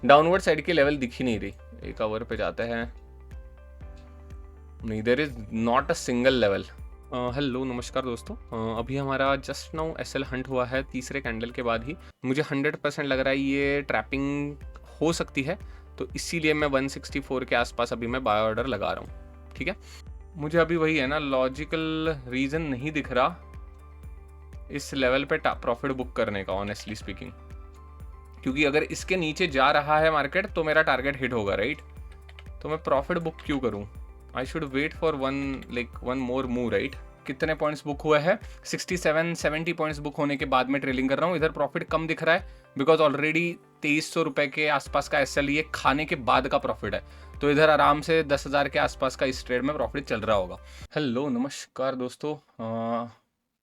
Downward side की level दिख ही नहीं रही। एक आवर पे जाते हैं, नहीं, there is not a single level. Hello नमस्कार दोस्तों, अभी हमारा जस्ट नाउ एसएल हंट हुआ है तीसरे कैंडल के बाद ही। मुझे 100% लग रहा है ये ट्रैपिंग हो सकती है, तो इसीलिए मैं 164 के आसपास अभी मैं बाय ऑर्डर लगा रहा हूँ। ठीक है, मुझे अभी वही है ना, लॉजिकल रीज़न नहीं दिख रहा इस लेवल पे प्रॉफिट बुक करने का, ऑनेस्टली स्पीकिंग, क्योंकि अगर इसके नीचे जा रहा है मार्केट तो मेरा टारगेट हिट होगा, राइट? तो मैं प्रॉफिट बुक क्यों करूं? I should wait for one more move, right? कितने पॉइंट्स बुक हुआ है? 67-70 पॉइंट्स बुक होने के बाद में ट्रेलिंग कर रहा हूँ। इधर प्रॉफिट कम दिख रहा है बिकॉज ऑलरेडी 2300 रुपए के आसपास का एसएल ये खाने के बाद का प्रॉफिट है, तो इधर आराम से 10,000 के आसपास का इस ट्रेड में प्रॉफिट चल रहा होगा। हेलो नमस्कार दोस्तों,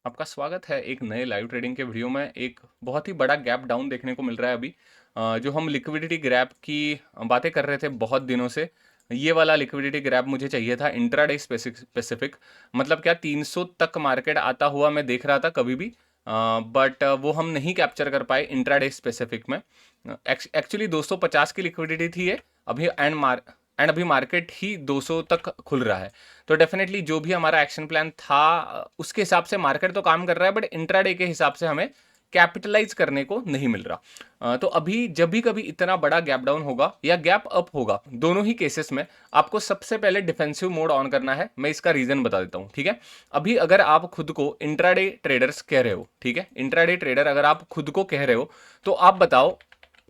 आपका स्वागत है एक नए लाइव ट्रेडिंग के वीडियो में। एक बहुत ही बड़ा गैप डाउन देखने को मिल रहा है अभी। जो हम लिक्विडिटी ग्रैब की बातें कर रहे थे बहुत दिनों से, ये वाला लिक्विडिटी ग्रैब मुझे चाहिए था इंट्राडे स्पेसिफिक। मतलब क्या 300 तक मार्केट आता हुआ मैं देख रहा था कभी भी, बट वो हम नहीं कैप्चर कर पाए इंट्राडे स्पेसिफिक में। एक्चुअली 250 की लिक्विडिटी थी ये अभी, एंड अभी मार्केट ही 200 तक खुल रहा है। तो डेफिनेटली जो भी हमारा एक्शन प्लान था उसके हिसाब से मार्केट तो काम कर रहा है, बट इंट्राडे के हिसाब से हमें कैपिटलाइज करने को नहीं मिल रहा। तो अभी जब भी कभी इतना बड़ा गैप डाउन होगा या गैप अप होगा, दोनों ही केसेस में आपको सबसे पहले डिफेंसिव मोड ऑन करना है। मैं इसका रीजन बता देता हूं, ठीक है? अभी अगर आप खुद को इंट्राडे ट्रेडर्स कह रहे हो, ठीक है, इंट्राडे ट्रेडर अगर आप खुद को कह रहे हो, तो आप बताओ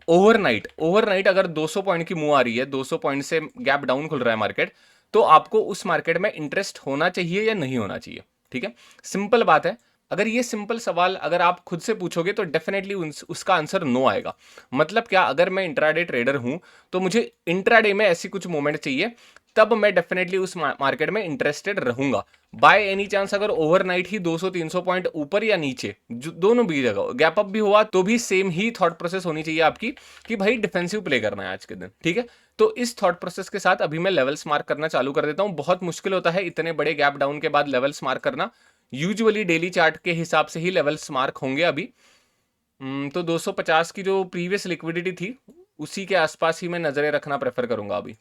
ओवरनाइट अगर 200 पॉइंट की मूव आ रही है, 200 पॉइंट से गैप डाउन खुल रहा है मार्केट, तो आपको उस मार्केट में इंटरेस्ट होना चाहिए या नहीं होना चाहिए? ठीक है, सिंपल बात है। अगर ये सिंपल सवाल अगर आप खुद से पूछोगे तो डेफिनेटली उसका आंसर नो आएगा। मतलब क्या, अगर मैं इंट्राडे ट्रेडर हूं तो मुझे इंट्राडे में ऐसी कुछ मोमेंट चाहिए, तब मैं डेफिनेटली उस मार्केट में इंटरेस्टेड रहूंगा। बाय एनी चांस अगर ओवरनाइट ही 200-300 पॉइंट ऊपर या नीचे, दोनों भी जगह गैप अप भी हुआ, तो भी सेम ही थॉट प्रोसेस होनी चाहिए आपकी कि भाई डिफेंसिव प्ले करना है आज के दिन। ठीक है, तो इस थॉट प्रोसेस के साथ अभी मैं लेवल्स मार्क करना चालू कर देता हूं। बहुत मुश्किल होता है इतने बड़े गैप डाउन के बाद लेवल्स मार्क करना। यूजुअली डेली चार्ट के हिसाब से ही लेवल्स मार्क होंगे अभी। तो 250 की जो प्रीवियस लिक्विडिटी थी उसी के आसपास ही मैं नजरें रखना प्रेफर करूंगा अभी।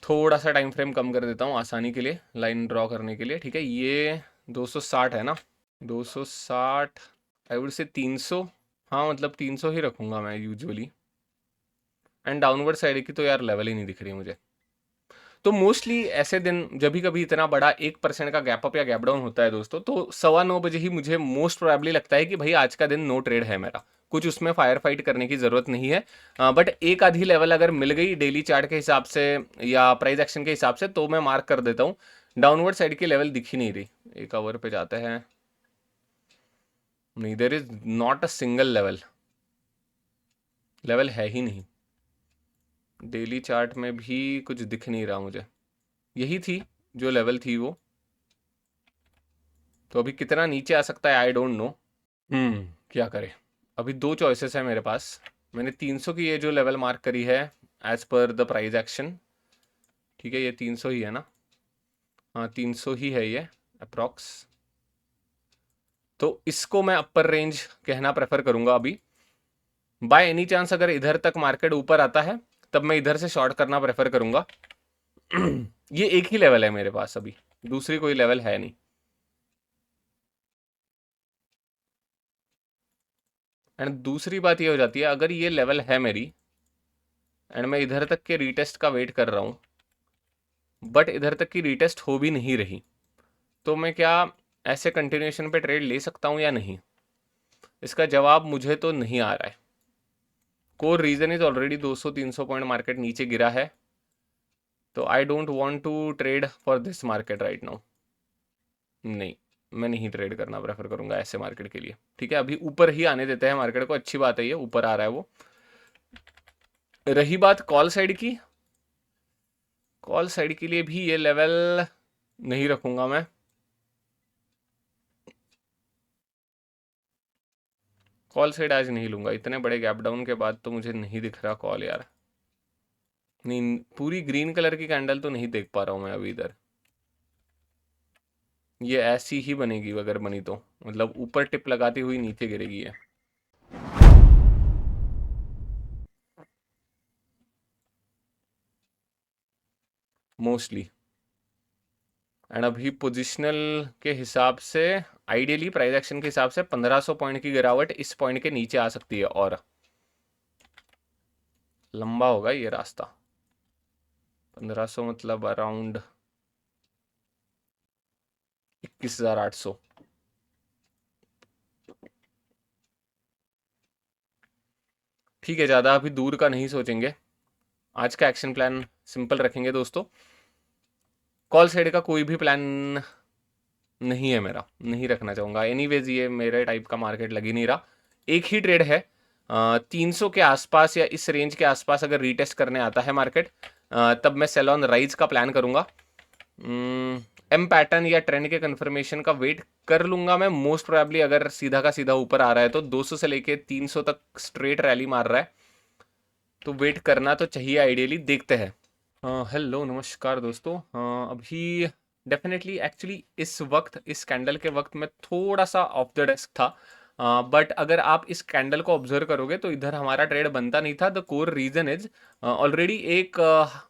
थोड़ा सा टाइम फ्रेम कम कर देता हूँ आसानी के लिए, लाइन ड्रॉ करने के लिए। ठीक है, ये 260 है ना, 260 आई वुड से 300, हाँ मतलब 300 ही रखूंगा मैं यूजुअली। एंड डाउनवर्ड साइड की तो यार लेवल ही नहीं दिख रही मुझे। तो मोस्टली ऐसे दिन जब भी कभी इतना बड़ा 1% का गैप अप या गैप डाउन होता है दोस्तों, तो 9:15 बजे ही मुझे मोस्ट प्रोबेबली लगता है कि भाई आज का दिन नो ट्रेड है मेरा, कुछ उसमें फायर फाइट करने की जरूरत नहीं है। बट एक आधी लेवल अगर मिल गई डेली चार्ट के हिसाब से या प्राइस एक्शन के हिसाब से, तो मैं मार्क कर देता हूँ। डाउनवर्ड साइड की लेवल दिख ही नहीं रही। एक आवर पे जाते हैं, नहीं, there is not a single level है ही नहीं। डेली चार्ट में भी कुछ दिख नहीं रहा मुझे। यही थी जो लेवल थी वो, तो अभी कितना नीचे आ सकता है आई डोंट नो। क्या करें? अभी दो चॉइसेस है मेरे पास। मैंने 300 की ये जो लेवल मार्क करी है as per the price action, ठीक है, ये 300 ही है ना? हाँ 300 ही है ये अप्रॉक्स। तो इसको मैं अपर रेंज कहना प्रेफर करूंगा अभी। बाय एनी चांस अगर इधर तक मार्केट ऊपर आता है, तब मैं इधर से शॉर्ट करना प्रेफर करूंगा। ये एक ही लेवल है मेरे पास अभी, दूसरी कोई लेवल है नहीं। एंड दूसरी बात ये हो जाती है, अगर ये लेवल है मेरी एंड मैं इधर तक के रीटेस्ट का वेट कर रहा हूँ, बट इधर तक की रीटेस्ट हो भी नहीं रही, तो मैं क्या ऐसे कंटिन्यूएशन पे ट्रेड ले सकता हूँ या नहीं? इसका जवाब मुझे तो नहीं आ रहा है। Core reason is already 200-300 point market नीचे गिरा है, तो I don't want to trade for this market right now. नहीं, मैं नहीं ट्रेड करना प्रेफर करूंगा ऐसे मार्केट के लिए। ठीक है, अभी ऊपर ही आने देते हैं मार्केट को, अच्छी बात है ये ऊपर आ रहा है वो। रही बात कॉल साइड की, कॉल साइड के लिए भी ये लेवल नहीं रखूंगा मैं। कॉल साइड आज नहीं लूंगा, इतने बड़े गैप डाउन के बाद तो मुझे नहीं दिख रहा कॉल यार। नहीं, पूरी ग्रीन कलर की कैंडल तो नहीं देख पा रहा हूं मैं अभी इधर। ये ऐसी ही बनेगी अगर बनी तो, मतलब ऊपर टिप लगाती हुई नीचे गिरेगी ये। मोस्टली। एंड अभी पोजिशनल के हिसाब से, आइडियली प्राइस एक्शन के हिसाब से 1500 पॉइंट की गिरावट इस पॉइंट के नीचे आ सकती है, और लंबा होगा ये रास्ता। 1500 मतलब अराउंड 21,800। ठीक है, ज़्यादा अभी दूर का नहीं सोचेंगे। आज का एक्शन प्लान सिंपल रखेंगे दोस्तों। कॉल साइड का कोई भी प्लान नहीं है मेरा, नहीं रखना चाहूँगा। एनीवेज ये मेरे टाइप का मार्केट लग ही नहीं रहा। एक ही ट्रेड है 300 के आसपास या इस रेंज के आसपास अगर रीटेस्ट करने आता है मार्केट, तब मैं सेल ऑन राइज का प्लान करूँगा। एम पैटर्न या ट्रेंड के कंफर्मेशन का वेट कर लूँगा मैं मोस्ट प्रोबेबली। अगर सीधा का सीधा ऊपर आ रहा है तो 200 से लेके 300 तक स्ट्रेट रैली मार रहा है, तो वेट करना तो चाहिए आइडियली। देखते हैं। हेलो नमस्कार दोस्तों। अभी डेफिनेटली एक्चुअली इस वक्त, इस कैंडल के वक्त मैं थोड़ा सा ऑफ द डेस्क था, बट अगर आप इस कैंडल को ऑब्जर्व करोगे तो इधर हमारा ट्रेड बनता नहीं था। The core reason is already एक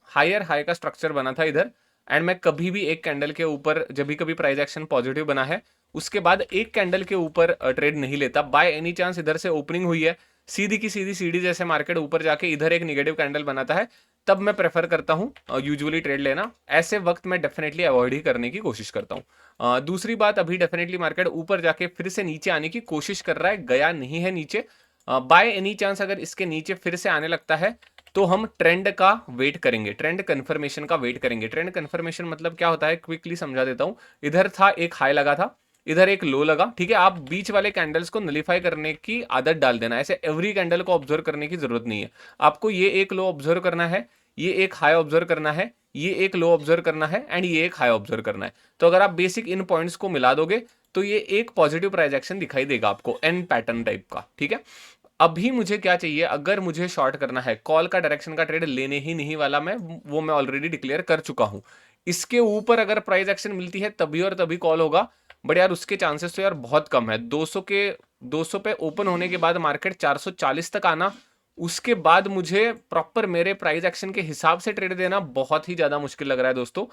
हायर हाई का स्ट्रक्चर बना था इधर, एंड मैं कभी भी एक कैंडल के ऊपर, जब भी कभी प्राइस एक्शन पॉजिटिव बना है उसके बाद एक कैंडल के ऊपर ट्रेड नहीं लेता। बाय एनी चांस इधर से ओपनिंग हुई है, सीधी की सीधी सीढ़ी जैसे मार्केट ऊपर जाके इधर एक निगेटिव कैंडल बनाता है, तब मैं प्रेफर करता हूं यूजुअली ट्रेड लेना। ऐसे वक्त मैं डेफिनेटली अवॉइड ही करने की कोशिश करता हूं। दूसरी बात, अभी डेफिनेटली मार्केट ऊपर जाके फिर से नीचे आने की कोशिश कर रहा है, गया नहीं है नीचे। बाय एनी चांस अगर इसके नीचे फिर से आने लगता है तो हम ट्रेंड का वेट करेंगे, ट्रेंड कंफर्मेशन का वेट करेंगे। ट्रेंड कंफर्मेशन मतलब क्या होता है, क्विकली समझा देता हूं। इधर था, एक हाई लगा था, इधर एक लो लगा, ठीक है। आप बीच वाले कैंडल्स को नलीफाई करने की आदत डाल देना। ऐसे एवरी कैंडल को ऑब्जर्व करने की जरूरत नहीं है। आपको ये एक लो ऑब्जर्व करना है, ये एक हाई ऑब्जर्व करना है, ये एक लो ऑब्जर्व करना है, एंड ये एक हाई ऑब्जर्व करना है। तो अगर आप बेसिक इन पॉइंट्स को मिला दोगे तो ये एक पॉजिटिव प्राइस एक्शन दिखाई देगा आपको, एन पैटर्न टाइप का, ठीक है। अभी मुझे क्या चाहिए, अगर मुझे शॉर्ट करना है, कॉल का डायरेक्शन का ट्रेड लेने ही नहीं वाला मैं, वो मैं ऑलरेडी डिक्लेयर कर चुका हूं। इसके ऊपर अगर प्राइस एक्शन मिलती है तभी और तभी कॉल होगा, बट यार उसके चांसेस तो यार बहुत कम है। 200 पे ओपन होने के बाद मार्केट 440 तक आना, उसके बाद मुझे प्रॉपर मेरे प्राइस एक्शन के हिसाब से ट्रेड देना बहुत ही ज्यादा मुश्किल लग रहा है दोस्तों।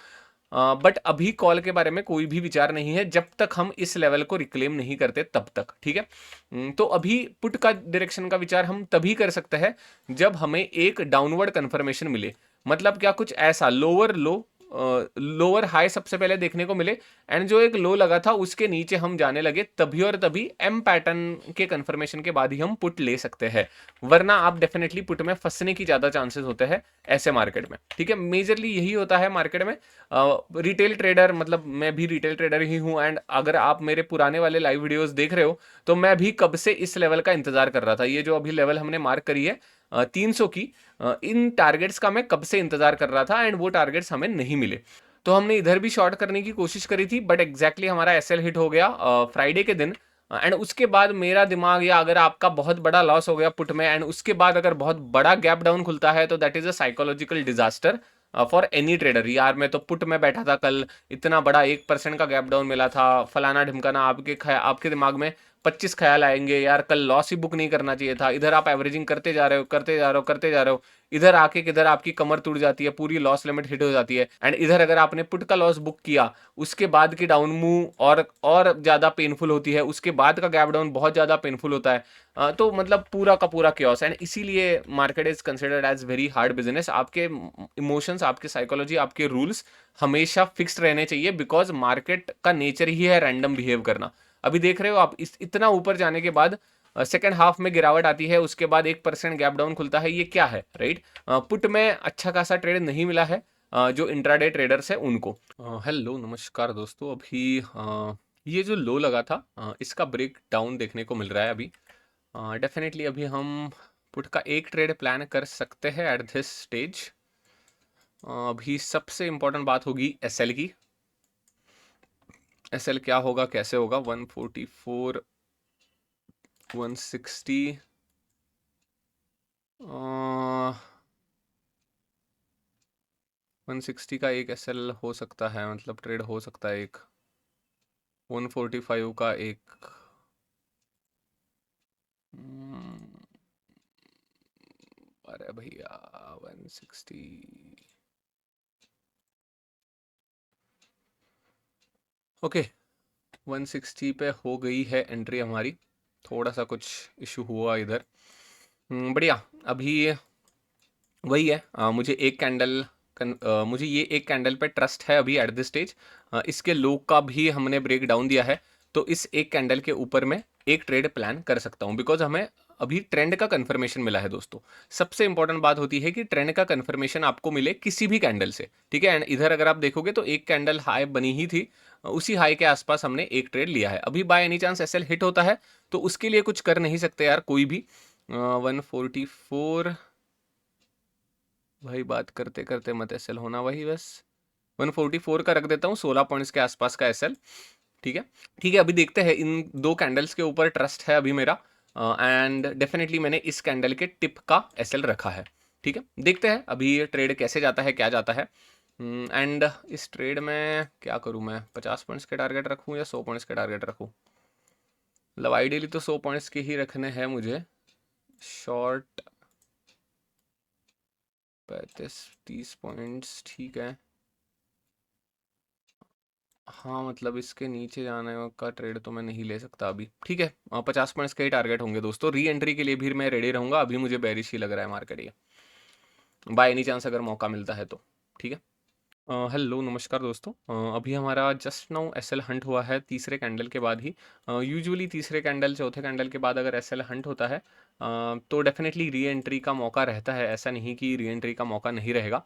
बट अभी कॉल के बारे में कोई भी विचार नहीं है जब तक हम इस लेवल को रिक्लेम नहीं करते तब तक, ठीक है। तो अभी पुट का डायरेक्शन का विचार हम तभी कर सकते हैं जब हमें एक डाउनवर्ड कंफर्मेशन मिले। मतलब क्या, कुछ ऐसा लोअर लो, लोअर हाई सबसे पहले देखने को मिले, एंड जो एक लो लगा था उसके नीचे हम जाने लगे, तभी और तभी एम पैटर्न के कंफर्मेशन के बाद ही हम पुट ले सकते हैं। वरना आप डेफिनेटली पुट में फंसने की ज्यादा चांसेस होते हैं ऐसे मार्केट में, ठीक है। मेजरली यही होता है मार्केट में। रिटेल ट्रेडर, मतलब मैं भी रिटेल ट्रेडर ही हूं, एंड अगर आप मेरे पुराने वाले लाइव वीडियोस देख रहे हो तो मैं भी कब से इस लेवल का इंतजार कर रहा था। ये जो अभी लेवल हमने मार्क करी है 300 की, इन टारगेट्स का मैं कब से इंतजार कर रहा था, एंड वो टारगेट्स हमें नहीं मिले। तो हमने इधर भी शॉर्ट करने की कोशिश करी थी, बट एग्जैक्टली हमारा एसएल हिट हो गया फ्राइडे के दिन। एंड उसके बाद मेरा दिमाग, या अगर आपका बहुत बड़ा लॉस हो गया पुट में, एंड उसके बाद अगर बहुत बड़ा गैप डाउन खुलता है, तो that is a psychological disaster for any trader. यार मैं तो पुट में बैठा था कल, इतना बड़ा 1% का गैप डाउन मिला था, फलाना ढिमकाना, आपके दिमाग में 25 ख्याल आएंगे, यार कल लॉस ही बुक नहीं करना चाहिए था। इधर आप एवरेजिंग करते जा रहे हो, करते जा रहे हो, करते जा रहे हो, इधर आके किधर आपकी कमर टूट जाती है, पूरी लॉस लिमिट हिट हो जाती है। एंड इधर अगर आपने पुट का लॉस बुक किया, उसके बाद की डाउन मूव और ज्यादा पेनफुल होती है, उसके बाद का गैप डाउन बहुत ज्यादा पेनफुल होता है। तो मतलब पूरा का पूरा क्योस। एंड इसीलिए market is considered as very hard business. आपके इमोशंस, आपके साइकोलॉजी, आपके रूल्स हमेशा फिक्स्ड रहने चाहिए, बिकॉज मार्केट का नेचर ही है रैंडम बिहेव करना। अभी देख रहे हो आप, इतना ऊपर जाने के बाद सेकेंड हाफ में गिरावट आती है, उसके बाद 1% गैप डाउन खुलता है, ये क्या है, राइट। पुट में अच्छा खासा ट्रेड नहीं मिला है जो इंट्राडे ट्रेडर्स है उनको। हेलो नमस्कार दोस्तों। अभी ये जो लो लगा था इसका ब्रेक डाउन देखने को मिल रहा है अभी। डेफिनेटली अभी हम पुट का एक ट्रेड प्लान कर सकते हैं एट दिस स्टेज। अभी सबसे इंपॉर्टेंट बात होगी एसएल की। एसएल क्या होगा, कैसे होगा, 144 160 160 का एक एसएल हो सकता है, मतलब ट्रेड हो सकता है एक। 145 का एक, अरे भैया 160 ओके, 160 पे हो गई है एंट्री हमारी। थोड़ा सा कुछ इशू हुआ इधर। बढ़िया। अभी वही है, मुझे ये एक कैंडल पे ट्रस्ट है अभी एट दिस स्टेज। इसके लो का भी हमने ब्रेक डाउन दिया है, तो इस एक कैंडल के ऊपर मैं एक ट्रेड प्लान कर सकता हूँ, बिकॉज हमें अभी ट्रेंड का कंफर्मेशन मिला है दोस्तों। सबसे इंपॉर्टेंट बात होती है कि ट्रेंड का कंफर्मेशन आपको मिले किसी भी कैंडल से, ठीक है। एंड इधर अगर आप देखोगे तो एक कैंडल हाई बनी ही थी, उसी हाई के आसपास हमने एक ट्रेड लिया है। अभी by any chance SL hit होता है तो उसके लिए कुछ कर नहीं सकते यार कोई भी। 144, भाई बात करते करते मत एसएल होना, वही बस 144 का रख देता हूँ, 16 पॉइंट्स के आसपास का एसएल। ठीक है, ठीक है। अभी देखते हैं, इन दो कैंडल्स के ऊपर ट्रस्ट है अभी मेरा, एंड डेफिनेटली मैंने इस कैंडल के टिप का एसएल रखा है। ठीक है, देखते हैं अभी ये ट्रेड कैसे जाता है, क्या जाता है। एंड इस ट्रेड में क्या करूँ मैं, 50 पॉइंट्स के टारगेट रखूँ या 100 पॉइंट्स के टारगेट रखूँ? मतलब आइडियली तो 100 पॉइंट्स के ही रखने हैं मुझे। शॉर्ट 35-30 पॉइंट्स, ठीक है। हाँ, मतलब इसके नीचे जाने का ट्रेड तो मैं नहीं ले सकता अभी, ठीक है। 50 पॉइंट्स के ही टारगेट होंगे दोस्तों। री एंट्री के लिए भी मैं रेडी रहूंगा, अभी मुझे बेरिश ही लग रहा है मार्केट ये, बाय एनी चांस अगर मौका मिलता है तो। ठीक है। हेलो, नमस्कार दोस्तों। अभी हमारा जस्ट नाउ एसएल हंट हुआ है तीसरे कैंडल के बाद ही। यूजुअली तीसरे कैंडल चौथे कैंडल के बाद अगर एसएल हंट होता है तो डेफिनेटली री एंट्री का मौका रहता है, ऐसा नहीं कि री एंट्री का मौका नहीं रहेगा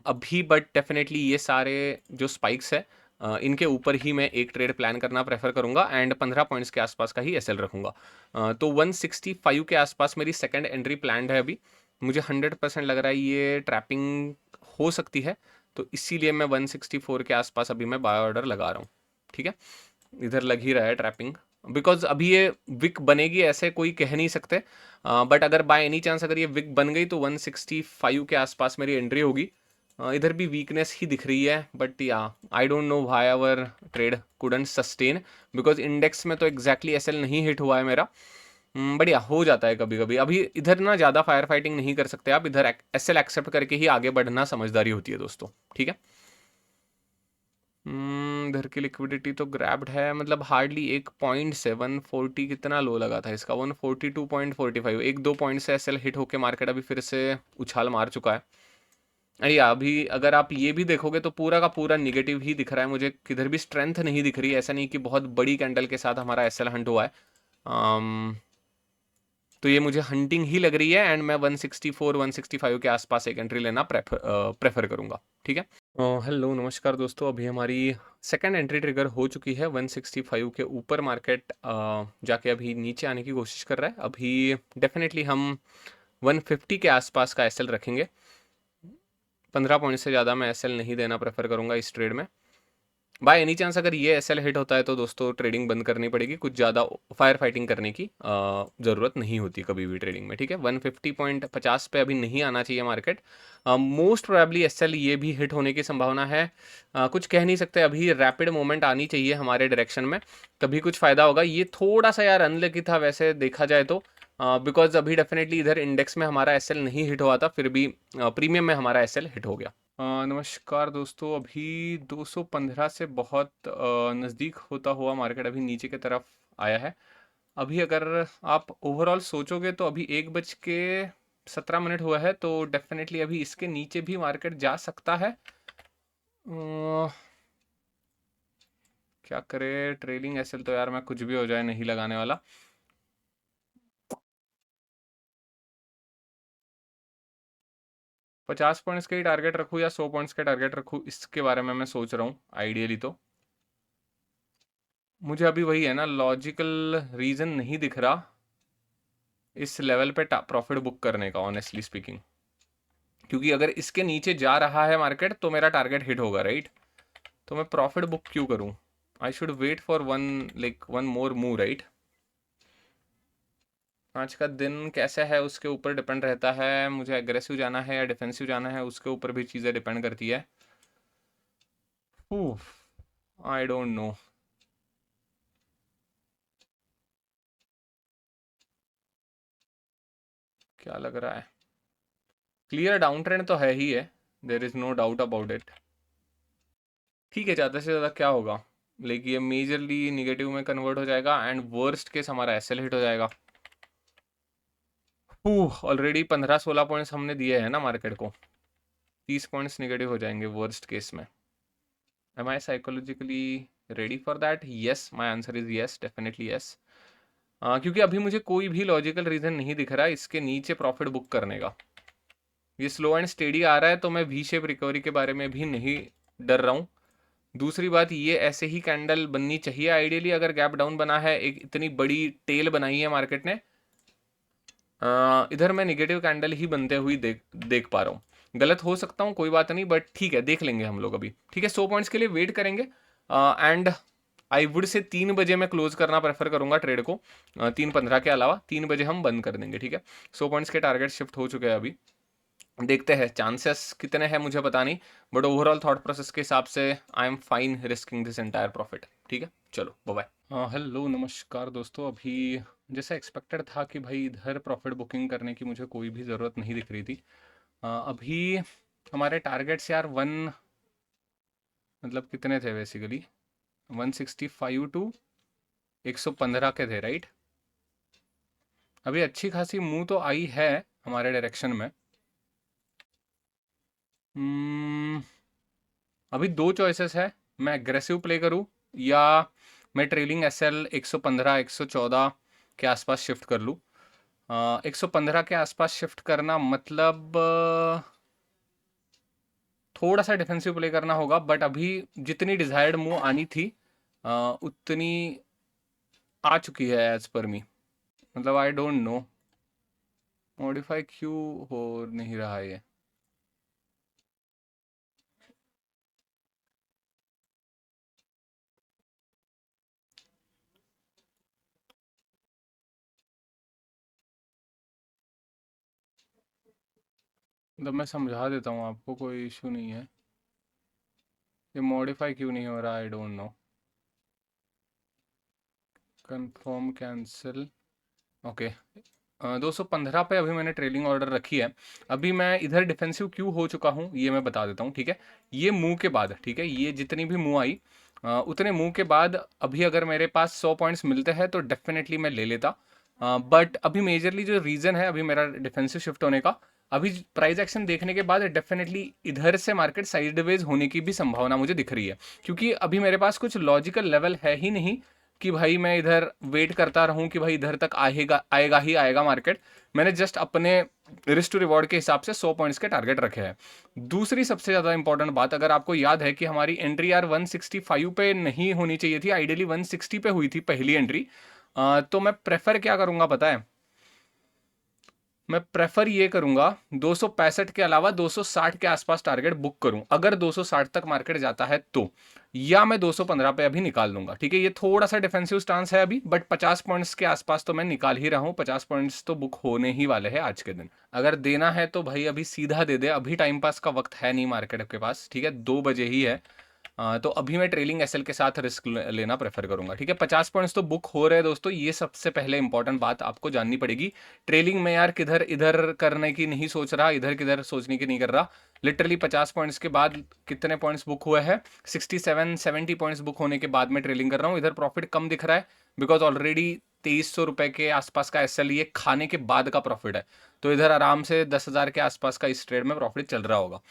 अभी। बट डेफिनेटली ये सारे जो स्पाइक्स है इनके ऊपर ही मैं एक ट्रेड प्लान करना प्रेफर करूंगा, एंड 15 पॉइंट्स के आसपास का ही एसएल रखूंगा। तो 165 के आसपास मेरी सेकंड एंट्री प्लान है अभी। मुझे 100% लग रहा है ये ट्रैपिंग हो सकती है, तो इसीलिए मैं 164 के आसपास अभी मैं बाय ऑर्डर लगा रहा हूँ। ठीक है, इधर लग ही रहा है ट्रैपिंग, बिकॉज अभी ये विक बनेगी ऐसे कोई कह नहीं सकते। बट अगर बाय एनी चांस अगर ये विक बन गई तो 165 के आसपास मेरी एंट्री होगी। इधर भी वीकनेस ही दिख रही है, but yeah I don't know why our trade couldn't sustain, because index में तो एग्जैक्टली एसएल नहीं हिट हुआ है मेरा। बढ़िया हो जाता है कभी कभी। अभी इधर ना ज़्यादा फायर फाइटिंग नहीं कर सकते आप, इधर एसएल एक्सेप्ट करके ही आगे बढ़ना समझदारी होती है दोस्तों। ठीक है। इधर की लिक्विडिटी तो ग्रैब्ड है, मतलब हार्डली एक पॉइंट से 140 कितना लो लगा था इसका, 142.45, एक दो पॉइंट से एसएल हिट होके मार्केट अभी फिर से उछाल मार चुका है। अरे अभी अगर आप ये भी देखोगे तो पूरा का पूरा निगेटिव ही दिख रहा है मुझे, किधर भी स्ट्रेंथ नहीं दिख रही है। ऐसा नहीं कि बहुत बड़ी कैंडल के साथ हमारा एसएल हंट हुआ है। तो ये मुझे हंटिंग ही लग रही है, एंड मैं 164 165 के आसपास एक एंट्री लेना प्रेफर करूंगा। ठीक है। हेलो, नमस्कार दोस्तों। अभी हमारी सेकंड एंट्री ट्रिगर हो चुकी है 165 के ऊपर। मार्केट जाके अभी नीचे आने की कोशिश कर रहा है। अभी डेफिनेटली हम 150 के आसपास का एसएल रखेंगे। 15 पॉइंट से ज़्यादा मैं एसएल नहीं देना प्रेफर करूंगा इस ट्रेड में। बाय एनी चांस अगर ये एसएल हिट होता है तो दोस्तों ट्रेडिंग बंद करनी पड़ेगी, कुछ ज़्यादा फायर फाइटिंग करने की ज़रूरत नहीं होती कभी भी ट्रेडिंग में। ठीक है, 150.50 पे अभी नहीं आना चाहिए मार्केट। मोस्ट प्रोबेबली एसएल ये भी हिट होने की संभावना है। कुछ कह नहीं सकते, अभी रैपिड मूवमेंट आनी चाहिए हमारे डायरेक्शन में, तभी कुछ फ़ायदा होगा। ये थोड़ा सा यार अनलकी था वैसे देखा जाए तो, बिकॉज अभी डेफिनेटली इधर इंडेक्स में हमारा एसएल नहीं हिट हुआ था, फिर भी प्रीमियम में हमारा एसएल हिट हो गया। नमस्कार दोस्तों। अभी 215 से बहुत नज़दीक होता हुआ मार्केट अभी नीचे की तरफ आया है। अभी अगर आप ओवरऑल सोचोगे तो अभी 1:17 हुआ है, तो डेफिनेटली अभी इसके नीचे भी मार्केट जा सकता है। क्या करे, ट्रेलिंग एसएल तो यार मैं कुछ भी हो जाए नहीं लगाने वाला। 50 पॉइंट्स के ही टारगेट रखूँ या 100 पॉइंट्स के टारगेट रखूँ, इसके बारे में मैं सोच रहा हूँ आइडियली तो। मुझे अभी वही है ना, लॉजिकल रीज़न नहीं दिख रहा इस लेवल पे प्रॉफिट बुक करने का, ऑनेस्टली स्पीकिंग। क्योंकि अगर इसके नीचे जा रहा है मार्केट तो मेरा टारगेट हिट होगा, राइट। तो मैं प्रॉफिट बुक क्यों करूं? I should wait for one more move, right. आज का दिन कैसा है उसके ऊपर डिपेंड रहता है, मुझे एग्रेसिव जाना है या डिफेंसिव जाना है उसके ऊपर भी चीज़ें डिपेंड करती है। आई डोंट नो। क्या लग रहा है, क्लियर डाउन ट्रेंड तो है ही है, there is no doubt about it. ठीक है, ज़्यादा से ज़्यादा क्या होगा, लेकिन ये मेजरली निगेटिव में कन्वर्ट हो जाएगा एंड वर्स्ट केस हमारा एसएल हिट हो जाएगा। ऑलरेडी 15-16 पॉइंट्स हमने दिए हैं ना मार्केट को, 30 पॉइंट्स निगेटिव हो जाएंगे वर्स्ट केस में। Am I psychologically ready for that? Yes, my answer is yes, definitely yes. क्योंकि अभी मुझे कोई भी लॉजिकल रीजन नहीं दिख रहा है इसके नीचे प्रॉफिट बुक करने का। ये स्लो एंड स्टेडी आ रहा है तो मैं वी शेप रिकवरी के बारे में भी नहीं डर रहा हूँ। दूसरी बात, ये ऐसे ही कैंडल बननी चाहिए आइडियली। अगर गैप डाउन बना है, एक इतनी बड़ी टेल बनाई है मार्केट ने, इधर मैं निगेटिव कैंडल ही बनते हुई देख पा रहा हूँ। गलत हो सकता हूँ, कोई बात नहीं, बट ठीक है, देख लेंगे हम लोग अभी। ठीक है, 100 पॉइंट्स के लिए वेट करेंगे एंड आई वुड से 3 बजे मैं क्लोज करना प्रेफर करूंगा ट्रेड को। 3:15 के अलावा 3 बजे हम बंद कर देंगे। ठीक है, 100 पॉइंट्स के टारगेट शिफ्ट हो चुके हैं अभी। देखते हैं चांसेस कितने हैं मुझे पता नहीं, बट ओवरऑल थॉट प्रोसेस के हिसाब से I am fine risking this entire profit. ठीक है, चलो बाय बाय। हेलो नमस्कार दोस्तों। अभी जैसा एक्सपेक्टेड था कि भाई इधर प्रॉफिट बुकिंग करने की मुझे कोई भी ज़रूरत नहीं दिख रही थी। अभी हमारे टारगेट्स यार मतलब कितने थे बेसिकली, 165 टू 115 के थे, राइट। अभी अच्छी खासी मूव तो आई है हमारे डायरेक्शन में। अभी दो चॉइसेस है, मैं एग्रेसिव प्ले करूं या मैं ट्रेलिंग एसएल 115 114 के आसपास शिफ्ट कर लूं। 115 के आसपास शिफ्ट करना मतलब थोड़ा सा डिफेंसिव प्ले करना होगा, बट अभी जितनी डिजायर्ड मूव आनी थी उतनी आ चुकी है एज पर मी। मतलब आई डोंट नो मॉडिफाई क्यों हो नहीं रहा है ये। मतलब मैं समझा देता हूँ आपको, कोई इशू नहीं है। ये मॉडिफाई क्यों नहीं हो रहा, आई don't no. Confirm cancel, okay. 215 पे अभी मैंने ट्रेलिंग ऑर्डर रखी है। अभी मैं इधर डिफेंसिव क्यों हो चुका हूँ ये मैं बता देता हूँ। ठीक है, ये मूव के बाद, ठीक है, ये जितनी भी मूव आई उतने मूव के बाद अभी अगर मेरे पास 100 पॉइंट्स मिलते हैं तो डेफिनेटली मैं ले लेता। बट अभी मेजरली जो रीज़न है अभी मेरा डिफेंसिव शिफ्ट होने का, अभी प्राइस एक्शन देखने के बाद डेफिनेटली इधर से मार्केट साइडवेज होने की भी संभावना मुझे दिख रही है। क्योंकि अभी मेरे पास कुछ लॉजिकल लेवल है ही नहीं कि भाई मैं इधर वेट करता रहूं कि भाई इधर तक आएगा आएगा ही आएगा मार्केट। मैंने जस्ट अपने रिस्क टू रिवॉर्ड के हिसाब से 100 पॉइंट्स के टारगेट रखे हैं। दूसरी सबसे ज़्यादा इंपॉर्टेंट बात, अगर आपको याद है कि हमारी एंट्री यार 165 पे नहीं होनी चाहिए थी, आइडियली 160 पे हुई थी पहली एंट्री। तो मैं प्रेफर क्या करूंगा पता है, मैं प्रेफर ये करूंगा 265 के अलावा 260 के आसपास टारगेट बुक करूं अगर 260 तक मार्केट जाता है तो, या मैं 215 पे अभी निकाल लूंगा। ठीक है, ये थोड़ा सा डिफेंसिव स्टांस है अभी, बट 50 पॉइंट्स के आसपास तो मैं निकाल ही रहा हूं। 50 पॉइंट्स तो बुक होने ही वाले हैं आज के दिन। अगर देना है तो भाई अभी सीधा दे दे, अभी टाइम पास का वक्त है नहीं मार्केट के पास। ठीक है, 2 बजे ही है। तो अभी मैं ट्रेलिंग एसएल के साथ रिस्क लेना प्रेफर करूंगा। ठीक है, 50 पॉइंट्स तो बुक हो रहे हैं दोस्तों, ये सबसे पहले इंपॉर्टेंट बात आपको जाननी पड़ेगी। ट्रेलिंग में यार किधर इधर करने की नहीं सोच रहा, इधर किधर सोचने की नहीं कर रहा। लिटरली 50 पॉइंट्स के बाद कितने पॉइंट्स बुक हुए हैं, 67-70 पॉइंट्स बुक होने के बाद मैं ट्रेलिंग कर रहा हूँ। इधर प्रॉफिट कम दिख रहा है बिकॉज ऑलरेडी 2300 रुपए के आसपास का एसएल ये खाने के बाद का प्रॉफिट है। तो इधर आराम से 10,000 के आसपास का इस ट्रेड में प्रॉफिट चल रहा होगा।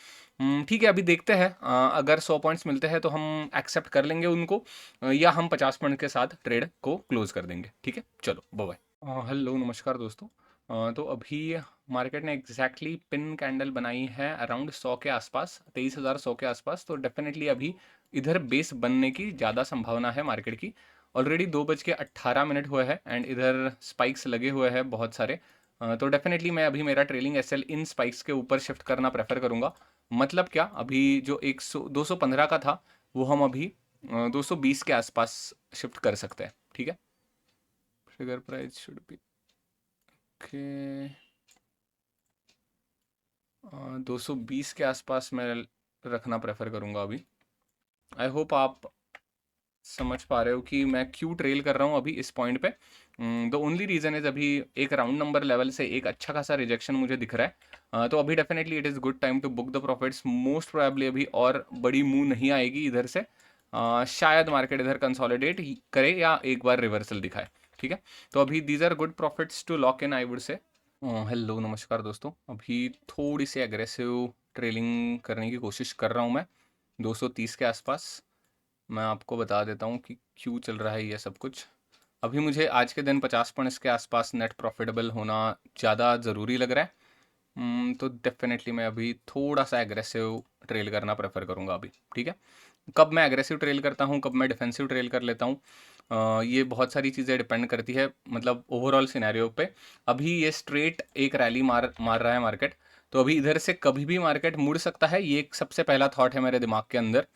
ठीक है, अभी देखते हैं अगर 100 पॉइंट्स मिलते हैं तो हम एक्सेप्ट कर लेंगे उनको, या हम 50 पॉइंट के साथ ट्रेड को क्लोज कर देंगे। ठीक है, चलो बाय बाय। हेलो नमस्कार दोस्तों। तो अभी मार्केट ने एग्जैक्टली पिन कैंडल बनाई है अराउंड 100 के आसपास, 23,100 के आसपास। तो डेफिनेटली अभी इधर बेस बनने की ज़्यादा संभावना है मार्केट की। ऑलरेडी 2:18 हुए हैं एंड इधर स्पाइक्स लगे हुए हैं बहुत सारे। तो डेफिनेटली मैं अभी मेरा ट्रेलिंग एसएल इन स्पाइक्स के ऊपर शिफ्ट करना प्रेफर करूंगा। मतलब क्या, अभी जो 215 का था वो हम अभी 220 के आसपास शिफ्ट कर सकते हैं। ठीक है, figure price should be okay. 220 के आसपास मैं रखना प्रेफर करूंगा अभी। आई होप आप समझ पा रहे हो कि मैं क्यों ट्रेल कर रहा हूँ अभी इस पॉइंट पे। द ओनली रीज़न इज अभी एक राउंड नंबर लेवल से एक अच्छा खासा रिजेक्शन मुझे दिख रहा है। तो अभी definitely it is good time to book the profits. Most probably अभी और बड़ी मूव नहीं आएगी इधर से। शायद मार्केट इधर कंसोलिडेट करे या एक बार रिवर्सल दिखाए, ठीक है। तो अभी these are good profits to lock in, I would say. Hello नमस्कार दोस्तों, अभी थोड़ी सी एग्रेसिव ट्रेलिंग करने की कोशिश कर रहा हूँ मैं 230 के आसपास। मैं आपको बता देता हूँ कि क्यों चल रहा है ये सब कुछ। अभी मुझे आज के दिन 50 पॉइंट्स के आसपास नेट प्रॉफिटेबल होना ज़्यादा ज़रूरी लग रहा है। तो डेफिनेटली मैं अभी थोड़ा सा एग्रेसिव ट्रेल करना प्रेफर करूँगा अभी, ठीक है। कब मैं एग्रेसिव ट्रेल करता हूँ, कब मैं डिफेंसिव ट्रेल कर लेता हूँ, ये बहुत सारी चीज़ें डिपेंड करती है, मतलब ओवरऑल सिनेरियो पे। अभी ये स्ट्रेट एक रैली मार रहा है मार्केट, तो अभी इधर से कभी भी मार्केट मुड़ सकता है, ये एक सबसे पहला थॉट है मेरे दिमाग के अंदर।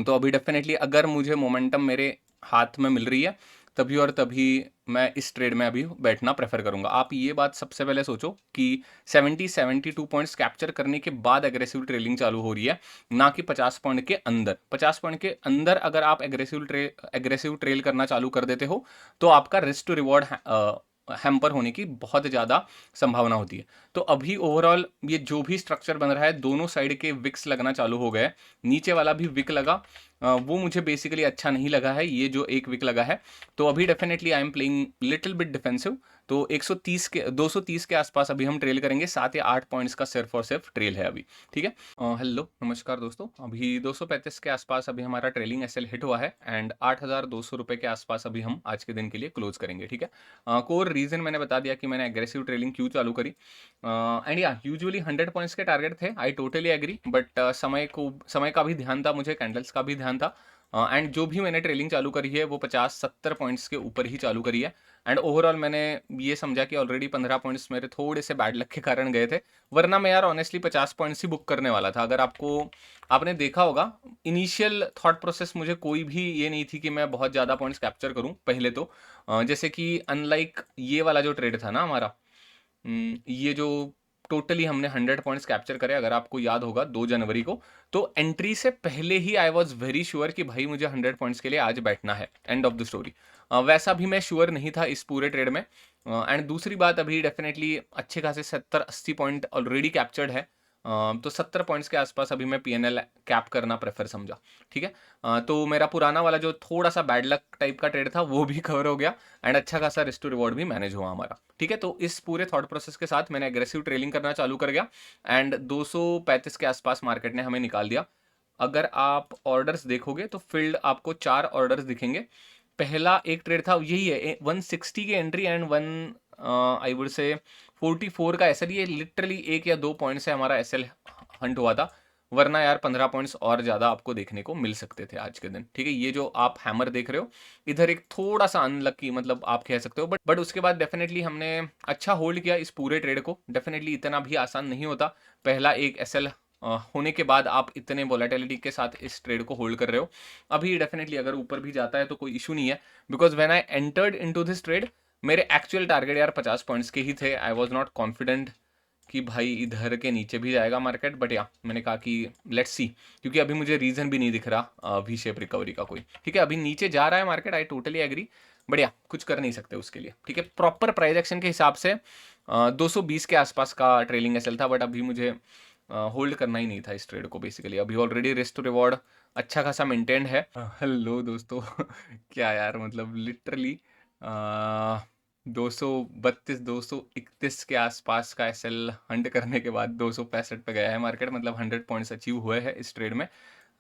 तो अभी डेफिनेटली अगर मुझे मोमेंटम मेरे हाथ में मिल रही है तभी और तभी मैं इस ट्रेड में अभी बैठना प्रेफर करूंगा। आप ये बात सबसे पहले सोचो कि 72 पॉइंट्स कैप्चर करने के बाद एग्रेसिव ट्रेलिंग चालू हो रही है, ना कि 50 पॉइंट के अंदर। 50 पॉइंट के अंदर अगर आप एग्रेसिव ट्रेल करना चालू कर देते हो तो आपका रिस्क टू रिवॉर्ड हैम्पर होने की बहुत ज़्यादा संभावना होती है। तो अभी ओवरऑल ये जो भी स्ट्रक्चर बन रहा है, दोनों साइड के विक्स लगना चालू हो गए। नीचे वाला भी विक लगा, वो मुझे बेसिकली अच्छा नहीं लगा है, ये जो एक विक लगा है। तो अभी definitely I am playing little bit defensive. तो 230 के आसपास अभी हम ट्रेल करेंगे, 7 या 8 पॉइंट्स का सिर्फ और सिर्फ ट्रेल है अभी, ठीक है। हेलो नमस्कार दोस्तों, अभी 235 के आसपास अभी हमारा ट्रेलिंग एसएल हिट हुआ है एंड 8,200 रुपये के आसपास अभी हम आज के दिन के लिए क्लोज करेंगे, ठीक है। कोर रीजन मैंने बता दिया कि मैंने एग्रेसिव ट्रेलिंग क्यों चालू करी। एंड या यूजुअली 100 पॉइंट्स के टारगेट थे, आई टोटली एग्री, बट समय का भी ध्यान था मुझे, कैंडल्स का भी ध्यान था। एंड जो भी मैंने ट्रेलिंग चालू करी है वो 50-70 पॉइंट्स के ऊपर ही चालू करी है। एंड ओवरऑल मैंने ये समझा कि ऑलरेडी 15 पॉइंट्स मेरे थोड़े से बैड लक के कारण गए थे, वरना मैं यार ऑनेस्टली 50 पॉइंट्स ही बुक करने वाला था। अगर आपने देखा होगा, इनिशियल थॉट प्रोसेस मुझे कोई भी ये नहीं थी कि मैं बहुत ज़्यादा पॉइंट्स कैप्चर करूं पहले तो। जैसे कि अनलाइक ये वाला जो ट्रेड था ना हमारा, ये जो टोटली हमने 100 पॉइंट्स कैप्चर करे, अगर आपको याद होगा 2 जनवरी को, तो एंट्री से पहले ही आई वाज वेरी श्योर कि भाई मुझे 100 पॉइंट्स के लिए आज बैठना है, एंड ऑफ द स्टोरी। वैसा भी मैं श्योर नहीं था इस पूरे ट्रेड में। एंड दूसरी बात, अभी डेफिनेटली अच्छे खासे 70-80 पॉइंट ऑलरेडी कैप्चर्ड है। तो 70 पॉइंट्स के आसपास अभी मैं पीएनएल कैप करना प्रेफर समझा, ठीक है। तो मेरा पुराना वाला जो थोड़ा सा बैड लक टाइप का ट्रेड था वो भी कवर हो गया एंड अच्छा खासा रिस्क टू रिवॉर्ड भी मैनेज हुआ हमारा, ठीक है। तो इस पूरे थॉट प्रोसेस के साथ मैंने एग्रेसिव ट्रेलिंग करना चालू कर गया एंड 235 के आसपास मार्केट ने हमें निकाल दिया। अगर आप ऑर्डर्स देखोगे तो फील्ड आपको 4 ऑर्डर्स दिखेंगे। पहला एक ट्रेड था, यही है 160 की entry and one I would से 44 का एसएल। ये लिटरली 1 या 2 पॉइंट से हमारा एसएल हंट हुआ था, वरना यार 15 पॉइंट्स और ज़्यादा आपको देखने को मिल सकते थे आज के दिन, ठीक है। ये जो आप हैमर देख रहे हो, इधर एक थोड़ा सा अनलकी मतलब आप कह सकते हो, बट उसके बाद डेफिनेटली हमने अच्छा होल्ड किया इस पूरे ट्रेड को। डेफिनेटली इतना भी आसान नहीं होता, पहला एक एसएल होने के बाद आप इतने वोलेटिलिटी के साथ इस ट्रेड को होल्ड कर रहे हो। अभी डेफिनेटली अगर ऊपर भी जाता है तो कोई इशू नहीं है, because when I entered into this trade मेरे एक्चुअल टारगेट यार 50 पॉइंट्स के ही थे। आई वाज नॉट कॉन्फिडेंट कि भाई इधर के नीचे भी जाएगा मार्केट, बट या मैंने कहा कि लेट्स सी, क्योंकि अभी मुझे रीजन भी नहीं दिख रहा वी शेप रिकवरी का कोई, ठीक है। अभी नीचे जा रहा है market, I totally agree, but yeah कुछ कर नहीं सकते उसके लिए, ठीक है। प्रॉपर प्राइस एक्शन के हिसाब से 220 के आसपास का ट्रेलिंग एसएल था, बट अभी मुझे होल्ड करना ही नहीं था इस ट्रेड को बेसिकली। अभी ऑलरेडी रिस्क टू रिवॉर्ड अच्छा खासा मेंटेन्ड है। हेलो दोस्तों क्या यार, मतलब लिटरली 231 के आसपास का एसएल हंट करने के बाद 265 पे गया है मार्केट, मतलब 100 पॉइंट्स अचीव हुए हैं इस ट्रेड में।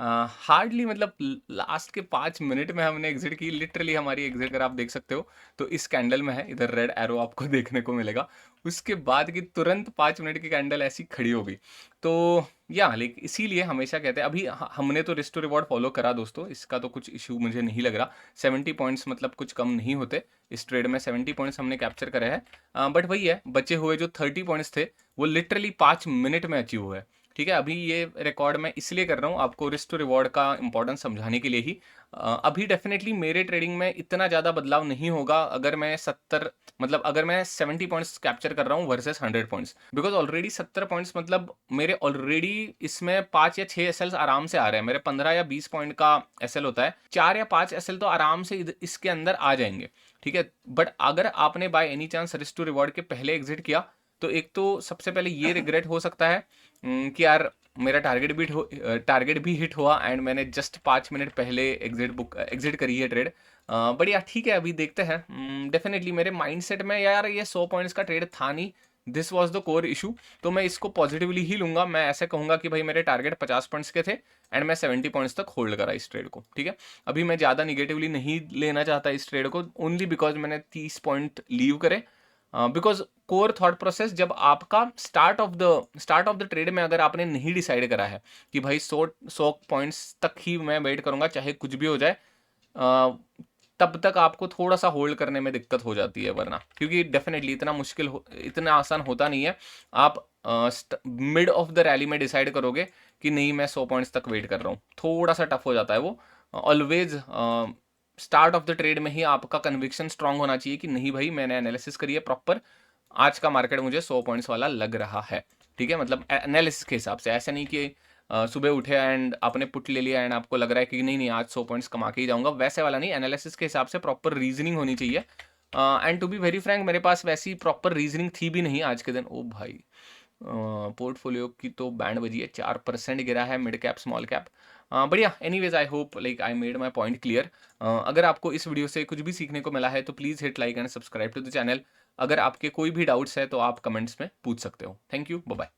हार्डली मतलब लास्ट के 5 मिनट में हमने एग्जिट की। लिटरली हमारी एग्जिट अगर आप देख सकते हो तो इस कैंडल में है, इधर रेड एरो आपको देखने को मिलेगा। उसके बाद की तुरंत 5 मिनट की कैंडल ऐसी खड़ी हो गई। तो या लेकिन इसीलिए हमेशा कहते हैं, अभी हमने तो रिस्क टू रिवॉर्ड फॉलो करा दोस्तों, इसका तो कुछ इशू मुझे नहीं लग रहा। 70 पॉइंट्स मतलब कुछ कम नहीं होते इस ट्रेड में, 70 पॉइंट्स हमने कैप्चर करे हैं। बट वही है, बचे हुए जो 30 पॉइंट्स थे वो लिटरली 5 मिनट में अचीव हुए, ठीक है। अभी ये रिकॉर्ड मैं इसलिए कर रहा हूँ आपको रिस्क टू रिवॉर्ड का इंपॉर्टेंस समझाने के लिए ही। अभी डेफिनेटली मेरे ट्रेडिंग में इतना ज़्यादा बदलाव नहीं होगा अगर मैं 70 पॉइंट्स कैप्चर कर रहा हूँ versus 100 points, because already 70 points मतलब मेरे ऑलरेडी इसमें 5 या 6 एसएल आराम से आ रहे हैं। मेरे 15 या 20 पॉइंट का एसएल होता है, 4 या 5 एसएल तो आराम से इसके अंदर आ जाएंगे, ठीक है। बट अगर आपने by any chance risk to reward के पहले एग्जिट किया तो एक तो सबसे पहले ये रिग्रेट हो सकता है कि यार मेरा टारगेट भी हिट हुआ एंड मैंने जस्ट 5 मिनट पहले एग्जिट करी है ट्रेड। बढ़िया, ठीक है, अभी देखते हैं। डेफिनेटली मेरे माइंडसेट में यार ये 100 पॉइंट्स का ट्रेड था नहीं, this was the core issue. तो मैं इसको पॉजिटिवली ही लूंगा। मैं ऐसे कहूंगा कि भाई मेरे टारगेट 50 पॉइंट्स के थे एंड मैं 70 पॉइंट्स तक होल्ड करा इस ट्रेड को, ठीक है। अभी मैं ज़्यादा निगेटिवली नहीं लेना चाहता इस ट्रेड को, ओनली बिकॉज मैंने 30 पॉइंट लीव करे। बिकॉज कोर थॉट प्रोसेस, जब आपका स्टार्ट ऑफ द ट्रेड में अगर आपने नहीं डिसाइड करा है कि भाई 100 पॉइंट्स तक ही मैं वेट करूंगा चाहे कुछ भी हो जाए, तब तक आपको थोड़ा सा होल्ड करने में दिक्कत हो जाती है। वरना क्योंकि डेफिनेटली इतना आसान होता नहीं है। आप मिड ऑफ द रैली में डिसाइड करोगे कि नहीं मैं 100 पॉइंट्स तक वेट कर रहा हूँ, थोड़ा सा टफ हो जाता है वो। Always start of the trade में ही आपका कन्विक्शन स्ट्रांग होना चाहिए कि नहीं भाई मैंने एनालिसिस करी है प्रॉपर, आज का मार्केट मुझे 100 पॉइंट्स वाला लग रहा है, ठीक है। मतलब एनालिसिस के हिसाब से, ऐसा नहीं कि सुबह उठे एंड आपने पुट ले लिया एंड आपको लग रहा है कि नहीं नहीं आज 100 पॉइंट्स कमा के ही जाऊंगा, वैसे वाला नहीं। एनालिसिस के हिसाब से प्रॉपर रीजनिंग होनी चाहिए। And to be very frank, मेरे पास वैसी प्रॉपर रीजनिंग थी भी नहीं आज के दिन। ओ भाई, पोर्टफोलियो की तो बैंड बजी है, 4% गिरा है मिड कैप स्मॉल कैप। बढ़िया, anyways I hope like I made my point clear. अगर आपको इस वीडियो से कुछ भी सीखने को मिला है तो please hit like and subscribe to the channel. अगर आपके कोई भी डाउट्स है तो आप कमेंट्स में पूछ सकते हो। Thank you, bye bye.